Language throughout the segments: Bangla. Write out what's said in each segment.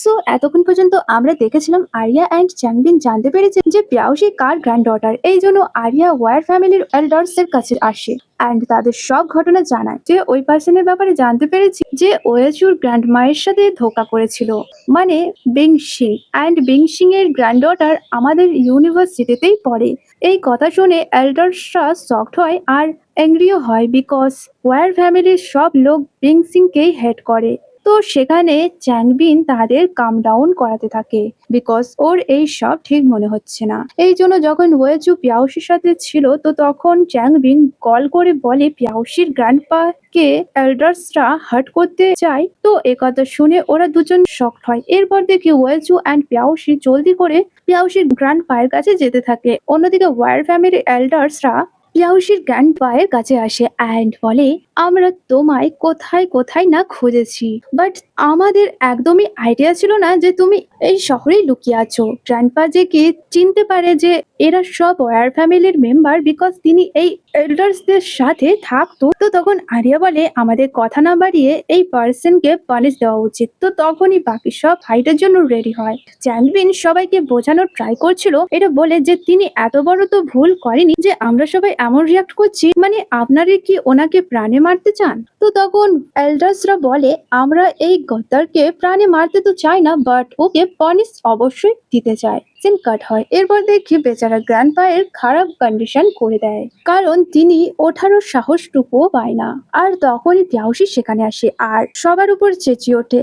সো এতক্ষণ পর্যন্ত আমরা দেখেছিলাম আরিয়া অ্যান্ড চ্যাংবিন জানতে পেরেছে যে পিয়াওশি কার গ্র্যান্ড ডটার। এই জন্য আরিয়া ওয়ার ফ্যামিলির এল্ডার্স এর কাছে আসে অ্যান্ড তাদের সব ঘটনা জানায়। যে ওই পার্সনের ব্যাপারে জানতে পেরেছি যে ওয়েচুর গ্র্যান্ড মায়ের সাথে ধোকা করেছিল, মানে being Singh. And being Singh এর গ্র্যান্ড ডটার আমাদের ইউনিভার্সিটিতেই পড়ে। এই কথা শুনে এল্ডার্সরা শকড হয় আর অ্যাংরিও হয়, বিকজ ওয়ার ফ্যামিলির সব লোক বিং সিংকেই হেড করে। তো সেখানে চ্যাংবিন তাদের কাম ডাউন করাতে থাকে, বিকজ ওর এই সব ঠিক মনে হচ্ছে না। এই জন্য যখন ওয়েচু পিয়াওশির সাথে ছিল তো তখন চ্যাংবিন কল করে বলে পিয়াওশির গ্র্যান্ডপা কে এল্ডার্সরা হার্ট করতে চায়। তো একথা শুনে ওরা দুজন শকড হয়। এরপর দেখি ওয়েচু অ্যান্ড পিয়াওশি জলদি করে পিয়াওশির গ্র্যান্ড পায়ের কাছে যেতে থাকে। অন্যদিকে ওয়ার ফ্যামিলির এল্ডার্সরা পিয়াওশির গ্র্যান্ড পায়ের কাছে আসে অ্যান্ড বলে আমরা তোমায় কোথায় কোথায় না খুঁজেছি, বাট আমাদের একদমই আইডিয়া ছিল না যে তুমি এই শহরেই লুকিয়ে আছো। গ্র্যান্ডপা যে কি চিনতে পারে যে এরা সব ওয়ার ফ্যামিলির মেম্বার, বিকজ তিনি এই এল্ডার্সদের সাথে থাকতো। তো তখন আরিয়া বলে আমাদের কথা না বাড়িয়ে এই পার্সনকে পানিশ দেওয়া উচিত। তো তখনই বাকি সব ফাইটের জন্য রেডি হয়। চ্যাংবিন সবাইকে বোঝানোর ট্রাই করছিল, এটা বলে যে তিনি এত বড় তো ভুল করেনি যে আমরা সবাই এমন রিয়াক্ট করছি, মানে আপনারা কি ওনাকে প্রাণে মারতে চান? তো তখন এল্ডার্সরা বলে আমরা এই গদ্দারকে প্রাণে মারতে তো চাই না, বাট ওকে পানিশ অবশ্যই দিতে চাই। সিন কাট হয়। এরপর দেখি বেচারা গ্র্যান্ডপা এর খারাপ কন্ডিশন করে দেয়, কারণ তিনি ওঠারও সাহসটুকুও পায় না। আর তখনই পিয়াওশি সেখানে আসে আর সবার উপর চেঁচিয়ে ওঠে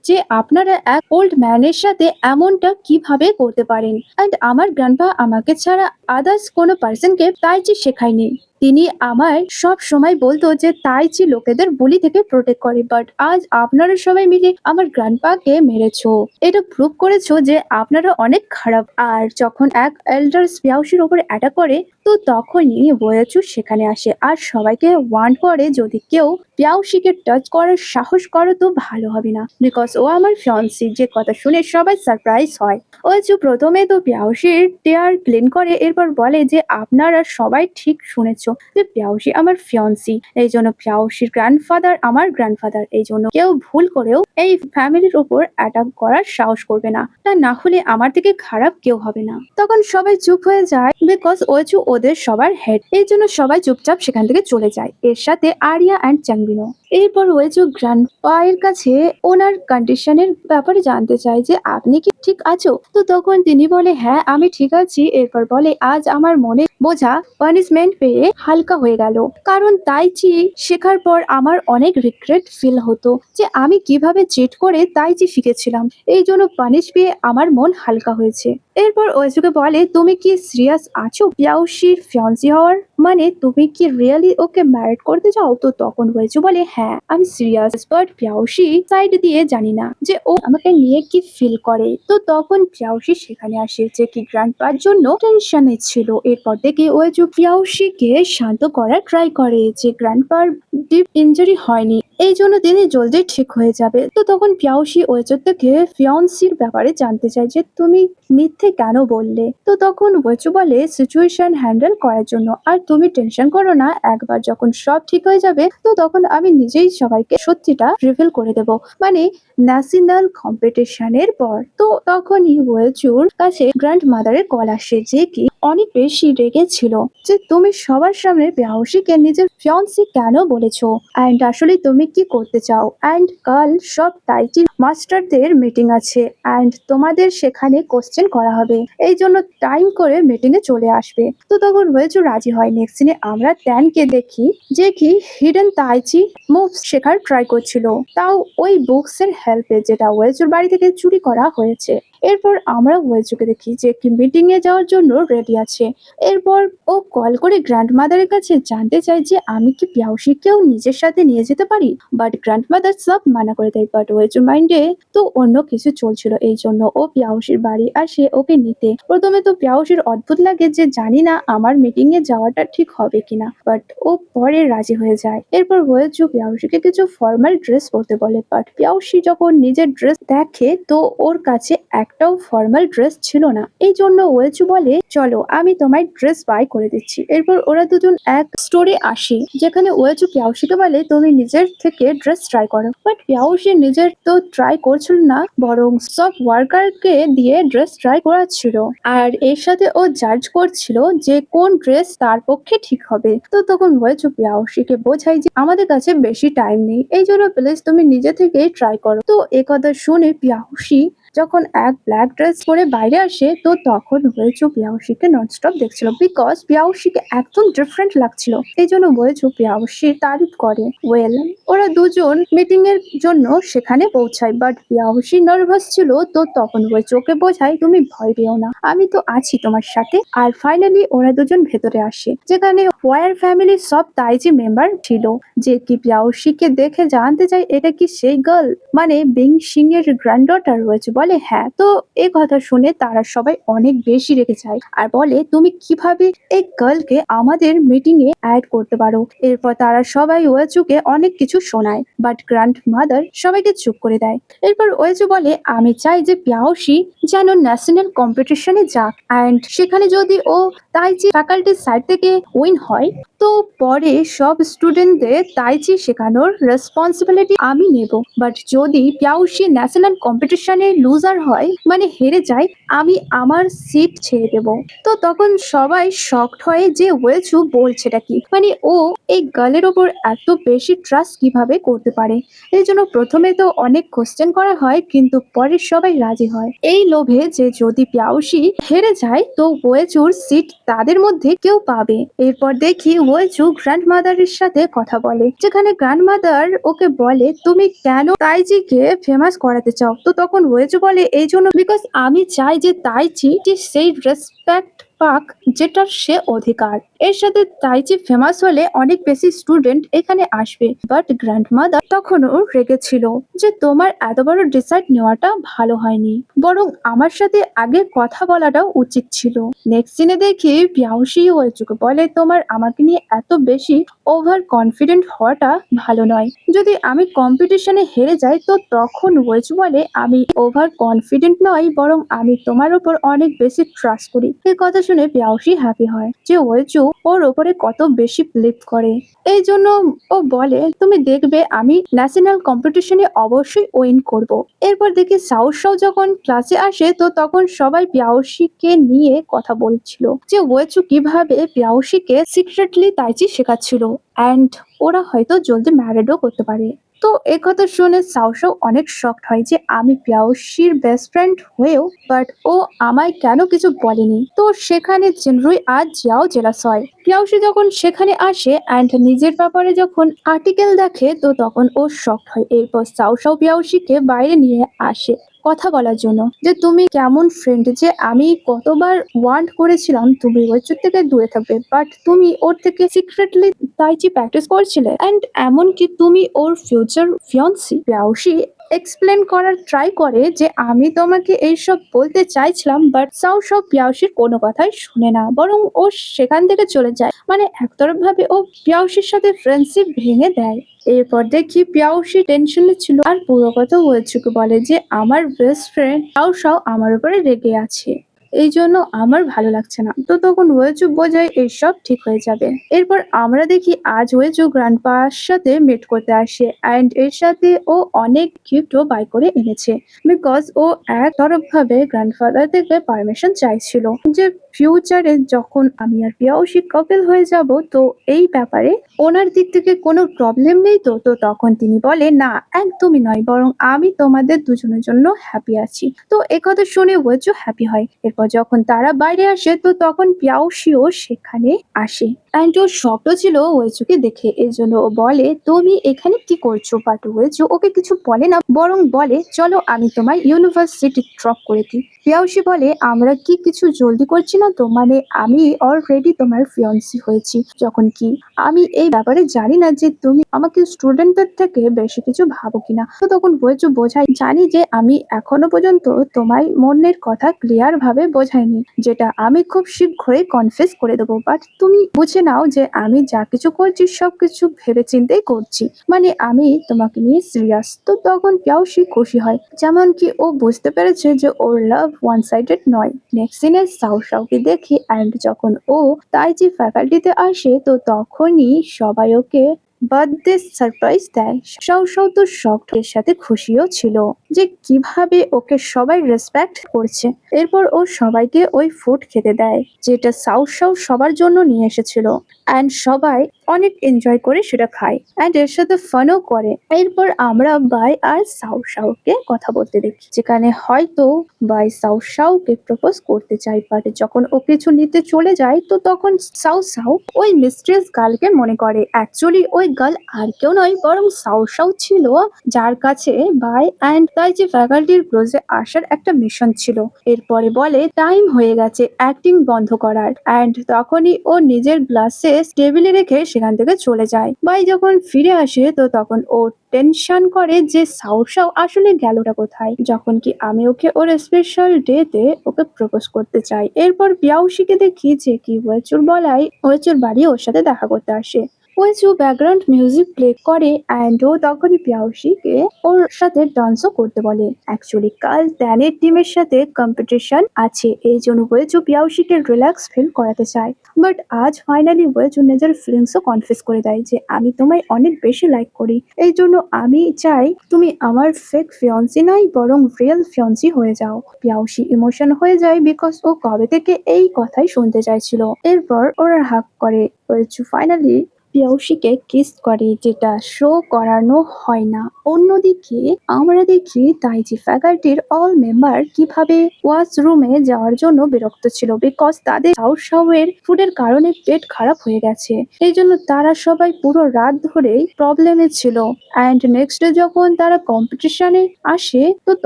যে আপনারা এক ওল্ড ম্যানের সাথে এমনটা কিভাবে করতে পারেন। অ্যান্ড আমার গ্র্যান্ডপা আমাকে ছাড়া আদার্স কোনো পার্সনকে তাইচি শেখায়নি। তিনি আমায় সব সময় বলতো যে তাইচি লোকেদের বুলি থেকে প্রোটেক্ট করে, বাট আজ আপনারা সবাই মিলে আমার গ্র্যান্ডপাকে মেরেছো। এটা প্রুভ করেছো যে আপনারা অনেক খারাপ। আর যখন এক এল্ডার্স পিয়াওশির উপর অ্যাটাক করে তো তখনই ওয়েচু সেখানে আসে আর সবাইকে ওয়ার্ন করে যদি কেউ পিয়াওশিকে টাচ করার সাহস করো তো ভালো হবে না, বিকজ ও আমার ফিয়ান্সি। যে কথা শুনে সবাই সারপ্রাইজ হয়। ওয়েচু প্রথমে তো পিয়াওশির টেয়ার ক্লিন করে, এরপর বলে যে আপনারা সবাই ঠিক শুনেছো যে পিয়াওশি আমার ফিয়ান্সি। এই জন্য পিয়াওশির গ্র্যান্ডফাদার আমার গ্র্যান্ডফাদার। এই জন্য কেউ ভুল করেও এই ফ্যামিলির উপর অ্যাটাক করার সাহস করবে না, তা না হলে আমার থেকে খারাপ কেউ হবে না। তখন সবাই চুপ হয়ে যায়, বিকজ ওয়েচু ওদের সবার হেড। এই জন্য সবাই চুপচাপ সেখান থেকে চলে যায়, এর সাথে আরিয়া অ্যান্ড চ্যাংবিনো। এরপর ওয়েচু গ্র্যান্ডপা এর কাছে ওনার কন্ডিশনের ব্যাপারে জানতে চায় যে আপনি কি ঠিক আছো। তো তখন তিনি বলে হ্যাঁ আমি ঠিক আছি। এরপর বলে আজ আমার মনে বোঝা পানিশমেন্ট পেয়ে হালকা হয়ে গেল, কারণ তাইচি শেখার পর আমার অনেক রিগ্রেট ফিল হতো যে আমি কিভাবে চিট করে তাইচি শিখেছিলাম। এই জন্য পানিশ পেয়ে আমার মন হালকা হয়েছে। এরপর ওয়েচুকে বলে তুমি কি সিরিয়াস আছো পিয়াওশির ফিয়ান্সি হওয়ার, মানে তুমি কি রিয়েলি ওকে ম্যারিড করতে চাও? তো তখন ওয়েচু বলে হ্যাঁ আমি সিরিয়াস, বাট পিয়াওশি সাইড দিয়ে জানি না যে ও আমাকে নিয়ে কি ফিল করে। তো তখন পিয়াওশি সেখানে আসে যে কি গ্র্যান্ডপার জন্য টেনশনে ছিল। এরপর দেখে ওয়েচু পিয়াওশিকে শান্ত করার ট্রাই করে যে গ্র্যান্ডপার ডিপ ইনজুরি হয়নি, এই জন্য তিনি জলদি ঠিক হয়ে যাবে। তো তখন পিয়াওশি ওয়েচুর থেকে ফিয়ান্সির ব্যাপারে জানতে চায় যে তুমি মিথ্যে কেন বললে। তো তখন ওয়েচু বলে সিচুয়েশন হ্যান্ডেল করার জন্য, আর তুমি টেনশন করো না, একবার যখন সব ঠিক হয়ে যাবে তো তখন আমি নিজেই সবাইকে সত্যিটা রিভিল করে দেব, মানে ন্যাশনাল কম্পিটিশনের পর। তো তখনই ওয়েচুর কাছে গ্র্যান্ড মাদারের কল আসে যে কি অনেক বেশি রেগেছিল যে তুমি সবার সামনে পিয়াওশিকে নিজের ফিয়ান্সি কেন বলেছো, অ্যান্ড আসলে তুমি কি করতে চাও। অ্যান্ড কাল সব তাইচি মাস্টারদের মিটিং আছে অ্যান্ড তোমাদের সেখানে কোশ্চেন করা হবে, এই জন্য টাইম করে মিটিং এ চলে আসবে। তো তখন ওয়েচু রাজি হয়। নেক্সট সিনে আমরা ট্যানকে দেখি যে কি হিডেন তাইচি মুভস শেখার ট্রাই করছিল, তাও ওই বুকস এর হেল্পে যেটা ওয়েচুর বাড়ি থেকে চুরি করা হয়েছে। এরপর আমরা ওয়েচুকে দেখি যে কি মিটিং এ যাওয়ার জন্য রেডি আছে। এরপর ও কল করে গ্র্যান্ড মাদারের কাছে জানতে চায় যে আমি কি পিয়াওশিকেও নিজের সাথে নিয়ে যেতে পারি, বাট গ্র্যান্ড মাদার সব মানা করে দেয়। বাট ওয়েচুর মাইন্ডে তো অন্য কিছু চলছিল, এই জন্য ও পিয়াওশির বাড়ি আসে ওকে নিতে। প্রথমে তো পিয়াওশির অদ্ভুত লাগে যে জানি না আমার মিটিং এ যাওয়াটা ঠিক হবে কিনা, বাট ও পরে রাজি হয়ে যায়। এরপর ওয়েচু পিয়াওশিকে কিছু ফর্মাল ড্রেস পরতে বলে, বাট পিয়াওশি যখন নিজের ড্রেস দেখে তো ওর কাছে এক একটাও ফর্মাল ড্রেস ছিল না। এই জন্য ওয়েচু বলে চলো আমি তোমায় ড্রেস বাই করে দিচ্ছি। এরপর ওরা দুজন এক স্টোরে আসে যেখানে ওয়েচু পিয়াওশিকে বলে তুমি নিজের থেকে ড্রেস ট্রাই করো, বাট পিয়াওশি নিজের তো ট্রাই করছিল না, বরং সব ওয়ার্কারকে দিয়ে ড্রেস ট্রাই করাচ্ছিল। আর এর সাথে ও জাজ করছিল যে কোন ড্রেস তার পক্ষে ঠিক হবে। তো তখন ওয়েচু পিয়াওশিকে বোঝায় যে আমাদের কাছে বেশি টাইম নেই, এই জন্য প্লিজ তুমি নিজে থেকেই ট্রাই করো। তো একথা শুনে পিয়াওশি যখন এক ব্ল্যাক ড্রেস পরে বাইরে আসে তো তখন ওয়েচু পিয়াওশিকে ননস্টপ দেখছিল, বিকজ পিয়াওশিকে একদম ডিফারেন্ট লাগছিল। এই জন্য ওয়েচু পিয়াওশির তারিফ করে। ওয়েল, ওরা দুজন মিটিং এর জন্য সেখানে পৌঁছায়, বাট পিয়াওশি নার্ভাস ছিল। তো তখন ওয়েচুকে বোঝায় তুমি ভয় পেও না, আমি তো আছি তোমার সাথে। আর ফাইনালি ওরা দুজন ভেতরে আসে যেখানে ওয়ার ফ্যামিলির সব তাইজি মেম্বার ছিল, যে কি পিয়াওশিকে দেখে জানতে চায় এটা কি সেই গার্ল, মানে বিং সিং এর গ্র্যান্ডডটার রয়েছে। বলে হ্যাঁ। তো এই কথা শুনে তারা সবাই অনেক বেশি রেগে যায় আর বলে তুমি কিভাবে এই গার্লকে আমাদের মিটিং এ অ্যাড করতে পারো। এরপর তারা সবাই ওয়েচুকে অনেক কিছু শোনায়, বাট গ্র্যান্ড মাদার সবাইকে চুপ করে দেয়। এরপর ওয়েচু বলে আমি চাই যে পিয়াওশি যেন ন্যাশনাল কম্পিটিশনে যাক, অ্যান্ড সেখানে যদি ও তাইচি ফ্যাকাল্টির সাইড থেকে উইন হয় তো পরে সব স্টুডেন্টদের তাইচি শেখানোর রেসপন্সিবিলিটি আমি নেব। বাট যদি পিয়াওশি ন্যাশনাল কম্পিটিশনে লুজার হয়, মানে হেরে যায়, আমি আমার সিট ছেড়ে দেব। তো তখন সবাই শকড হয় যে ওয়েচু বলছেটা কি, মানে ও এই গার্লের ওপর এত বেশি ট্রাস্ট কিভাবে করতে পারে। এই জন্য প্রথমে তো অনেক কোশ্চেন করা হয়, কিন্তু পরে সবাই রাজি হয় এই লোভে যে যদি পিয়াওশি হেরে যায় তো ওয়েচুর সিট তাদের মধ্যে কেউ পাবে। এরপর দেখি ওয়েচু গ্র্যান্ড মাদারের সাথে কথা বলে, যেখানে গ্র্যান্ড মাদার ওকে বলে তুমি কেন তাইচিকে ফেমাস করাতে চাও। তো তখন ওয়েচু বলে এই জন্য বিকজ আমি চাই যে তাইচি সেই রেসপেক্ট পাক যেটার সে অধিকার। এর সাথে তাইচি ফেমাস হলে অনেক বেশি স্টুডেন্ট এখানে আসবে। বাট গ্র্যান্ড মাদার তখনও রেগেছিল যে তোমার এত বড় ডিসাইড নেওয়াটা ভালো হয়নি, বরং আমার সাথে আগে কথা বলাটাও উচিত ছিল। নেক্সট সিনে দেখি পিয়াওশি ওয়েচুকে বলে তোমার আমাকে নিয়ে এত বেশি ওভার কনফিডেন্ট হওয়াটা ভালো নয়। যদি আমি কম্পিটিশনে হেরে যাই তো তখন ওয়েচু বলে আমি ওভার কনফিডেন্ট নয়, বরং আমি তোমার উপর অনেক বেশি ট্রাস্ট করি। এই কথা শুনে পিয়াওশি হ্যাপি হয় যে ওয়েচু ওর ওপরে কত বেশি বিলিভ করে। এই জন্য ও বলে তুমি দেখবে আমি ন্যাশনাল কম্পিটিশনে অবশ্যই উইন করব। এরপর দেখি সাউসাও যখন ক্লাসে আসে তো তখন সবাই পিয়াওশিকে নিয়ে কথা বলছিল যে ওয়েচু কিভাবে পিয়াওশিকে সিক্রেটলি তাইচি শেখাচ্ছিল, অ্যান্ড ওরা হয়তো জলদি ম্যারিডও করতে পারে। তো একথা শুনে সাউসাও অনেক শকড হয় যে আমি পিয়াওশির বেস্ট ফ্রেন্ড হয়েও বাট ও আমায় কেন কিছু বলেনি। তো সেখানে জেনরুই আর জিয়াও জেলাস হয়। পিয়াওশি যখন সেখানে আসে অ্যান্ড নিজের ব্যাপারে যখন আর্টিকেল দেখে তো তখন ও শকড হয়। এরপর সাউসাও পিয়াওশিকে বাইরে নিয়ে আসে কথা বলার জন্য যে তুমি কেমন ফ্রেন্ড, যে আমি কতবার ওয়ার্ন করেছিলাম তুমি ওয়েচুর থেকে দূরে থাকবে, বাট তুমি ওর থেকে সিক্রেটলি তাইচি প্র্যাকটিস করছিলে, অ্যান্ড এমনকি তুমি ওর ফিউচার ফিয়ন্সি। পিয়াওশি এক্সপ্লেন করার ট্রাই করে যে আমি তোমাকে এইসব বলতে চাইছিলাম, বাট সাউসাও পিয়াওশির কোনো কথাই শুনে না, বরং ও সেখান থেকে চলে যায়। মানে একতরফভাবে ও পিয়াওশির সাথে ফ্রেন্ডশিপ ভেঙে দেয়। এরপর দেখি পিয়াওশি টেনশনে ছিল আর পুরো কথা ওয়েচুকে বলে যে আমার বেস্ট ফ্রেন্ড সাও আমার উপরে রেগে আছে, এই জন্য আমার ভালো লাগছে না। তো তখন ওয়েচু বোঝায় এইসব ঠিক হয়ে যাবে। এরপর আমরা দেখি আজ ওয়েচু গ্র্যান্ডপার সাথে মিট করতে আসে, অ্যান্ড এর সাথে ও অনেক গিফটও বাই করে এনেছে, বিকজ ও এক তরফ ভাবে গ্র্যান্ডফাদার থেকে পারমিশন চাইছিল যে ফিউচারে যখন আমি আর পিয়াওশি কাপল হয়ে যাব তো এই ব্যাপারে ওনার দিক থেকে কোনো প্রবলেম নেই। তো তো তখন তিনি বলে না একদমই নয়, বরং আমি তোমাদের দুজনের জন্য হ্যাপি আছি। তো একথা শুনে ওয়েচু হ্যাপি হয়। এরপর যখন তারা বাইরে আসে তো তখন পিয়াওশিও সেখানে আসে, অ্যান্ড ও শকড ছিল ওয়েচুকে দেখে। এই জন্য ও বলে তুমি এখানে কি করছো, বাট ওয়েচু ওকে কিছু বলে না, বরং বলে চলো আমি তোমার ইউনিভার্সিটি ড্রপ করে দিই। পিয়াওশি বলে আমরা কি কিছু জলদি করছি না তো, মানে আমি অলরেডি তোমার ফিয়ন্সি হয়েছি, যখন কি আমি এই ব্যাপারে জানি না যে তুমি আমাকে স্টুডেন্টদের থেকে বেশি কিছু ভাবো কিনা। তো তখন ওয়েচু বোঝায় জানি যে আমি এখনো পর্যন্ত তোমার মনের কথা ক্লিয়ার ভাবে বোঝাইনি, যেটা আমি খুব শীঘ্রই কনফেস করে দেবো, বাট তুমি বুঝে নাও যে আমি যা কিছু করছি সবকিছু ভেবে চিন্তেই করছি, মানে আমি তোমাকে নিয়ে সিরিয়াস। তো তখন পিয়াউশি খুশি হয়, যেমন কি ও বুঝতে পেরেছে যে ওর লাভ ওয়ান সাইডেড নয়। নেক্সট সিনে সাও সাওকে দেখি, অ্যান্ড যখন ও তাইজি ফ্যাকাল্টিতে আসে তো তখনই সবাই ওকে বার্থডে সারপ্রাইজ দেয়। সাও সাও তো শকড, এর সাথে খুশিও ছিল যে কিভাবে ওকে সবাই রেসপেক্ট করছে। এরপর ও সবাইকে ওই ফুড খেতে দেয় যেটা সাও সাও সবার জন্য নিয়ে এসেছিল, অ্যান্ড সবাই অনেক এনজয় করে সেটা খায়, অ্যান্ড এর সাথে ফানও করে। এরপর আমরা বাই আর সাও সাওকে কথা বলতে দেখি, যেখানে হয়তো বাই সাও সাওকে প্রপোজ করতে চায়, বাট যখন ও কিছু নিতে চলে যায় তো তখন সাও সাও ওই মিস্ট্রিয়াস গার্লকে মনে করে। অ্যাকচুয়ালি ওই গার্ল আর কেউ নয় বরং সাও সাও ছিল, যার কাছে বাই অ্যান্ড তাই যে ফ্যাকাল্টির ক্লোজে আসার একটা মিশন ছিল। এরপরে বলে টাইম হয়ে গেছে অ্যাক্টিং বন্ধ করার, অ্যান্ড তখনই ও নিজের গ্লাসে টেবিলে রেখে সেখান থেকে চলে যায়। বাই যখন ফিরে আসে তো তখন ও টেনশন করে যে সাও সাও আসলে গেলটা কোথায়, যখন কি আমি ওকে ওর স্পেশাল ডেতে ওকে প্রপোজ করতে চাই। এরপর পিয়াউশিকে দেখি যে কি ওয়েচুর বলাই ওয়েচুর বাড়ি ওর সাথে দেখা করতে আসে। ওয়েচু ব্যাকগ্রাউন্ড মিউজিক প্লে করে, অ্যান্ড ও তখনই পিয়াউশিকে ওর সাথে ডান্সও করতে বলে। অ্যাকচুয়ালি কাল ট্যানের টিমের সাথে কম্পিটিশন আছে, এই জন্য ওয়েচু পিয়াউশিকে রিল্যাক্স ফিল করাতে চায়। বাট আজ ফাইনালি ওয়েচু নিজের ফিলিংসও কনফেস করে দেয় যে আমি তোমায় অনেক বেশি লাইক করি, এই জন্য আমি চাই তুমি আমার ফেক ফিয়ন্সি নয় বরং রিয়েল ফিয়ন্সি হয়ে যাও। পিয়াউশি ইমোশন হয়ে যায় বিকজ ও কবে থেকে এই কথাই শুনতে চাইছিল। এরপর ওরা হাগ করে, ওয়েচু ফাইনালি পিয়াউশিকে কিস করে, যেটা শো করানো হয় না। অন্যদিকে আমরা দেখি তাইজি ফ্যাকাল্টির অল মেম্বার কিভাবে ওয়াশরুমে যাওয়ার জন্য বিরক্ত ছিল, বিকজ তাদের সাও সাওয়ের ফুডের কারণে পেট খারাপ হয়ে গেছে, এই জন্য তারা সবাই পুরো রাত ধরেই প্রবলেমে ছিল। অ্যান্ড নেক্সট ডে যখন তারা কম্পিটিশনে আসে তো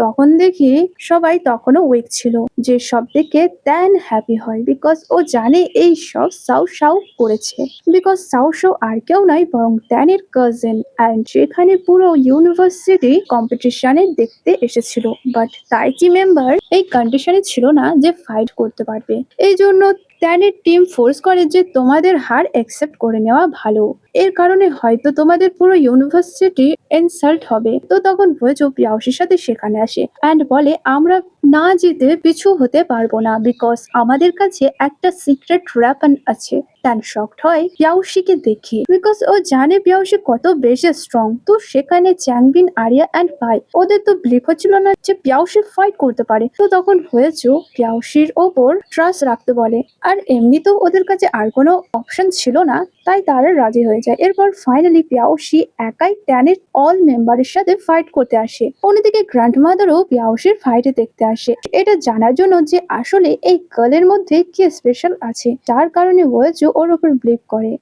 তখন দেখি সবাই তখনও উইক ছিল, যে সব দেখে ট্যান হ্যাপি হয় বিকজ ও জানে এই সব সাও সাও করেছে, বিকজ সাও সাও আর কেউ নয় বরং ট্যানের কাজিন, অ্যান্ড সেখানে পুরো ইউনিভার্সিটি কম্পিটিশনে দেখতে এসেছিল। বাট তাইচি মেম্বার এই কন্ডিশনে ছিল না যে ফাইট করতে পারবে, এই জন্য ট্যানের টিম ফোর্স করে যে তোমাদের হার অ্যাকসেপ্ট করে নেওয়া ভালো, এর কারণে হয়তো তোমাদের পুরো ইউনিভার্সিটি ইনসাল্ট হবে। তো তখন ভোজো পিয়াউশির সাথে সেখানে আসে অ্যান্ড বলে আমরা না জিতে পিছু হতে পারবো না, বিকজ আমাদের কাছে একটা সিক্রেট ওয়েপন আছে। ট্যান শকড হয় পিয়াউশিকে দেখে, বিকজ ও জানে পিয়াউশি কত বেশি স্ট্রং। তো সেখানে চ্যাংবিন, আরিয়া অ্যান্ড পাই ওদের তো বিলিভ হচ্ছিল না যে পিয়াউশি ফাইট করতে পারে। তো তখন হয়েছে পিয়াউশির ওপর ট্রাস্ট রাখতে বলে, আর এমনিতেও ওদের কাছে আর কোনো অপশন ছিল না, তাই তারা রাজি হয়ে যায়। এরপর ফাইনালি পিয়াউশি একাই ট্যানের অল মেম্বারের সাথে ফাইট করতে আসে। অন্যদিকে গ্র্যান্ডমাদারও পিয়াউশির ফাইটে দেখতে আসে, এটা জানার জন্য যে আসলে এই গার্লের মধ্যে কি স্পেশাল আছে যার কারণে ওয়েজু ওর উপর বিলিভ করে।